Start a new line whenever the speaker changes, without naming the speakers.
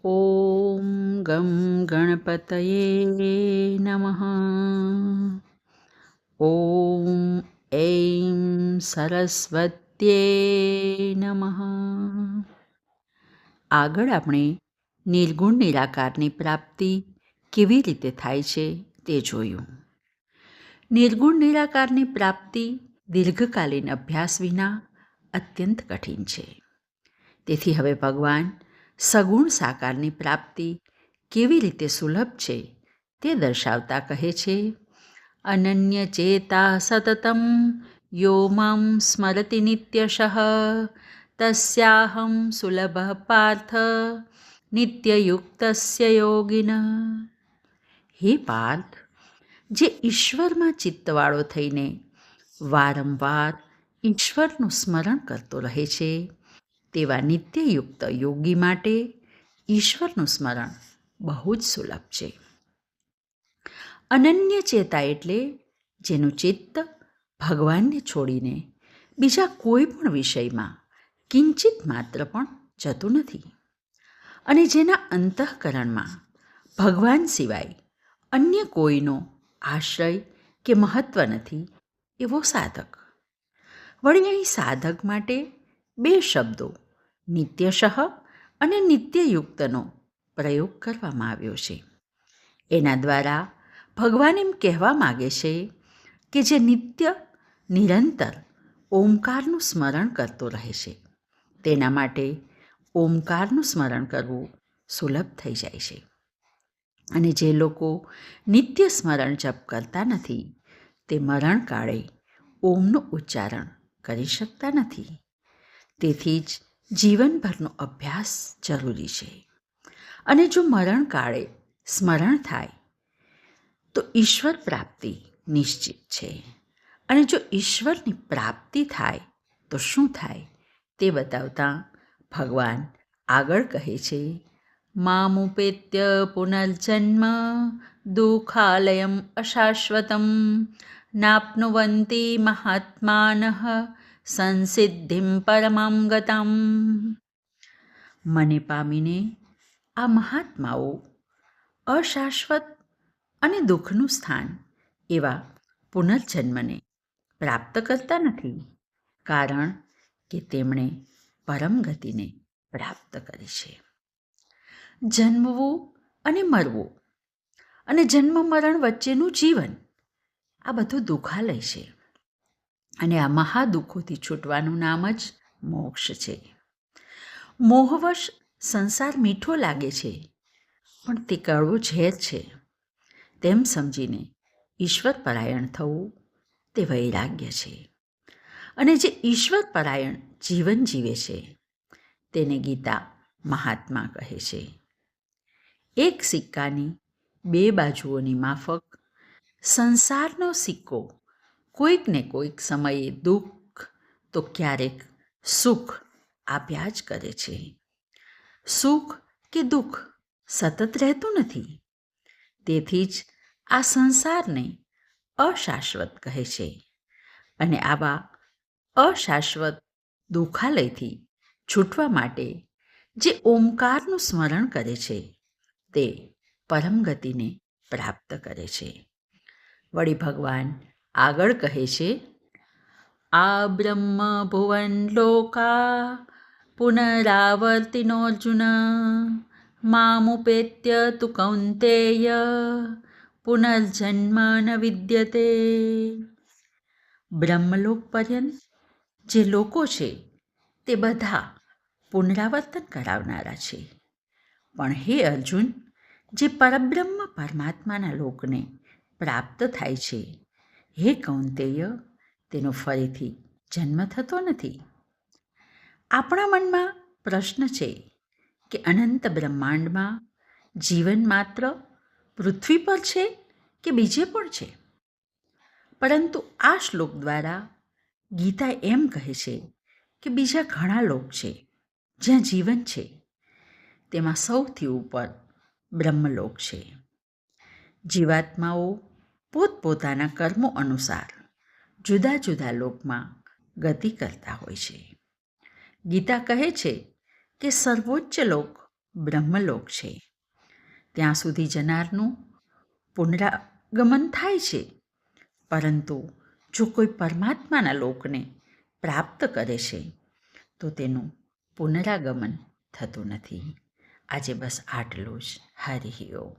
ॐ गं गणपतये नमः। ॐ ऐं સરસ્વત્યે નમઃ. આગળ આપણે નિર્ગુણ નિરાકારની પ્રાપ્તિ કેવી રીતે થાય છે તે જોયું. નિર્ગુણ નિરાકારની પ્રાપ્તિ દીર્ઘકાલીન અભ્યાસ વિના અત્યંત કઠિન છે. તેથી હવે ભગવાન સગુણ સાકારની પ્રાપ્તિ કેવી રીતે સુલભ છે તે દર્શાવતા કહે છે, અનન્ય ચેતા સતતમ યો મામ સ્મરતિ નિત્યશઃ તસ્યાહમ સુલભ પાર્થ નિત્યયુક્તસ્ય યોગિન. હે પાર્થ, જે ઈશ્વરમાં ચિત્તવાળો થઈને વારંવાર ઈશ્વરનું સ્મરણ કરતો રહે છે તેવા નિત્યયુક્ત યોગી માટે ઈશ્વરનું સ્મરણ બહુ જ સુલભ છે. અનન્ય ચેતા એટલે જેનું ચિત્ત ભગવાનને છોડીને બીજા કોઈ પણ વિષયમાં કિંચિત માત્ર પણ જતું નથી, અને જેના અંતઃકરણમાં ભગવાન સિવાય અન્ય કોઈનો આશ્રય કે મહત્વ નથી, એવો સાધક. વળી અહીં સાધક માટે બે શબ્દો નિત્યશઃ અને નિત્યયુક્તનો પ્રયોગ કરવામાં આવ્યો છે. એના દ્વારા ભગવાન એમ કહેવા માગે છે કે જે નિત્ય નિરંતર ઓમકારનું સ્મરણ કરતો રહે છે તેના માટે ઓમકારનું સ્મરણ કરવું સુલભ થઈ જાય છે. અને જે લોકો નિત્ય સ્મરણ જપ કરતા નથી તે મરણકાળે ઓમનું ઉચ્ચારણ કરી શકતા નથી. તેથી જ જીવનભરનો અભ્યાસ જરૂરી છે. અને જો મરણકાળે સ્મરણ થાય તો ઈશ્વર પ્રાપ્તિ નિશ્ચિત છે. અને જો ઈશ્વરની પ્રાપ્તિ થાય તો શું થાય તે બતાવતા ભગવાન આગળ કહે છે, મામુપેત્ય પુનર્જન્મ દુઃખાલયમ અશાશ્વતમ નાપ્નુવંતી મહાત્માનઃ સંસિદ્ધિમ પરમામ ગતામ. મને પામીને આ મહાત્માઓ અશાશ્વત અને દુઃખનું સ્થાન એવા પુનર્જન્મને પ્રાપ્ત કરતા નથી, કારણ કે તેમણે પરમ ગતિને પ્રાપ્ત કરી છે. જન્મવું અને મરવું અને જન્મ મરણ વચ્ચેનું જીવન આ બધું દુઃખાલય છે. અને આ મહાદુઃખોથી છૂટવાનું નામ જ મોક્ષ છે. મોહવશ સંસાર મીઠો લાગે છે, પણ તે કડવું ઝેર છે તેમ સમજીને ઈશ્વર પરાયણ થવું તે વૈરાગ્ય છે. અને જે ઈશ્વર પરાયણ જીવન જીવે છે તેને ગીતા મહાત્મા કહે છે. એક સિક્કાની બે બાજુઓની માફક સંસારનો સિક્કો કોઈક ને કોઈક સમયે દુઃખ તો ક્યારેક સુખ આપ્યા જ કરે છે. સુખ કે દુઃખ સતત રહેતું નથી. તેથી જ આ સંસારને અશાશ્વત કહે છે. અને આવા અશાશ્વત દુઃખાલયથી છૂટવા માટે જે ઓમકારનું સ્મરણ કરે છે તે પરમ ગતિને પ્રાપ્ત કરે છે. વળી ભગવાન આગળ કહે છે, આ બ્રહ્મ ભુવન લોકા પુનરાવર્તિનોર્જુન મામુપેત્ય તુ કૌંતેય પુનર્જન્મ ન વિદ્યતે. બ્રહ્મલોક પર્યંત જે લોકો છે તે બધા પુનરાવર્તન કરાવનારા છે. પણ હે અર્જુન, જે પરબ્રહ્મ પરમાત્માના લોકને પ્રાપ્ત થાય છે, હે કૌંતેય, તેનો ફરીથી જન્મ થતો નથી. આપણા મનમાં પ્રશ્ન છે કે અનંત બ્રહ્માંડમાં જીવન માત્ર પૃથ્વી પર છે કે બીજે પણ છે? પરંતુ આ શ્લોક દ્વારા ગીતા એમ કહે છે કે બીજા ઘણા લોક છે જ્યાં જીવન છે. તેમાં સૌથી ઉપર બ્રહ્મલોક છે. જીવાત્માઓ પોતપોતાના કર્મો અનુસાર જુદા જુદા લોકમાં ગતિ કરતા હોય છે. ગીતા કહે છે કે સર્વોચ્ચ લોક બ્રહ્મલોક છે. ત્યાં સુધી જનારનું પુનરાગમન થાય છે, પરંતુ જો કોઈ પરમાત્માના લોકને પ્રાપ્ત કરે છે તો તેનું પુનરાગમન થતું નથી. આજે બસ આટલું જ. હરિ ઓમ.